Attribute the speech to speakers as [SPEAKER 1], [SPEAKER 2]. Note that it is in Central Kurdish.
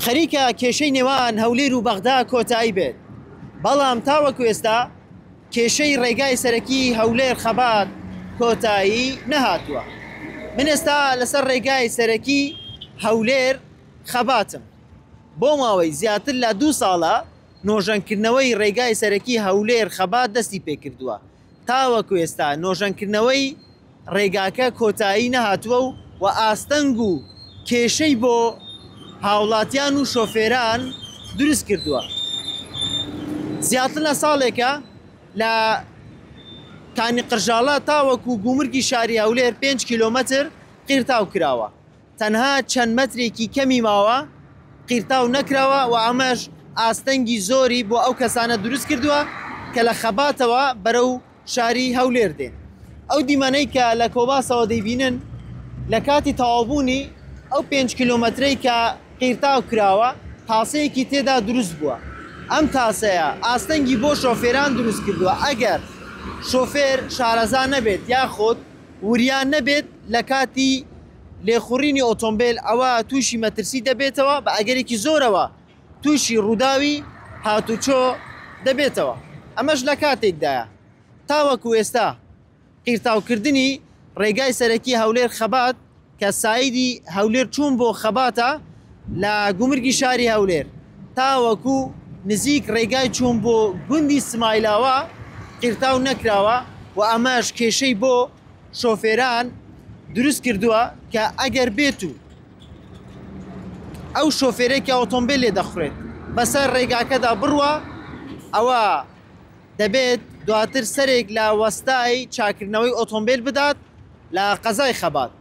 [SPEAKER 1] خەریکە کێشەی نێوان هەولێر و بەغدا کۆتایی بێت، بەڵام تاوەکو ئێستا کێشەی ڕێگای سەرەکی هەولێر خەبات کۆتایی نەهاتووە. من ئێستا لەسەر ڕێگای سەرەکی هەولێر خەباتم. بۆ ماوەی زیاتر لە 2 ساڵە نۆژەنکردنەوەی ڕێگای سەرەکی هەولێر خەبات دەستی پێکردووە. تاوەکو ئێستا نۆژەنکردنەوەی ڕێگاکە کۆتایی نەهاتووە و ئاستەنگ و کێشەی بۆ هاوڵاتیان و شۆفێران دروست کردووە. زیاتر لە ساڵێکە لە کانی قرژاڵە تاوەکو گومرگی شاری هەولێر 5 کیلۆمەتر قیرتاو کراوە. تەنها چەند مەترێکی کەمی ماوە قیرتاو نەکراوە و ئەمەش ئاستەنگی زۆری بۆ ئەو کەسانە دروست کردووە کە لە خەباتەوە بەرەو شاری هەولێر دێن. ئەو دیمەنەی کە لە کۆباسەوە دەیبینن لە کاتی تەواوبوونی ئەو 5 کیلۆمەترەی کە قیرتاو کراوە تاسەیەکی تێدا دروست بووە. ئەم تاسەیە ئاستەنگی بۆ شۆفێران دروست کردووە. ئەگەر شۆفێر شارەزا نەبێت یاخۆت وریان نەبێت لە کاتی لێخوڕینی ئۆتۆمبیل ئەوە تووشی مەترسی دەبێتەوە، بە ئەگەرێکی زۆرەوە تووشی ڕووداوی هاتوچۆ دەبێتەوە. ئەمەش لە کاتێکدایە. تاوەکو ئێستا قیرتاوکردنی ڕێگای سەرەکی هەولێر خەبات کە سایدی هەولێر چوون بۆ خەباتە لە گومرگی شاری هەولێر تاوەکو نزیک ڕێگای چوون بۆ گوندی سمایلاوە قیرتاو نەکراوە و ئەمەش کێشەی بۆ شۆفێران دروست کردووە کە ئەگەر بێت و ئەو شۆفێرێکی ئۆتۆمبیل لێ دەخورێت بەسەر ڕێگاکەدا بڕوە، ئەوە دەبێت دواتر سەرێک لە وەستای چاکردنەوەی ئۆتۆمبیل بدات لە قەزای خەبات.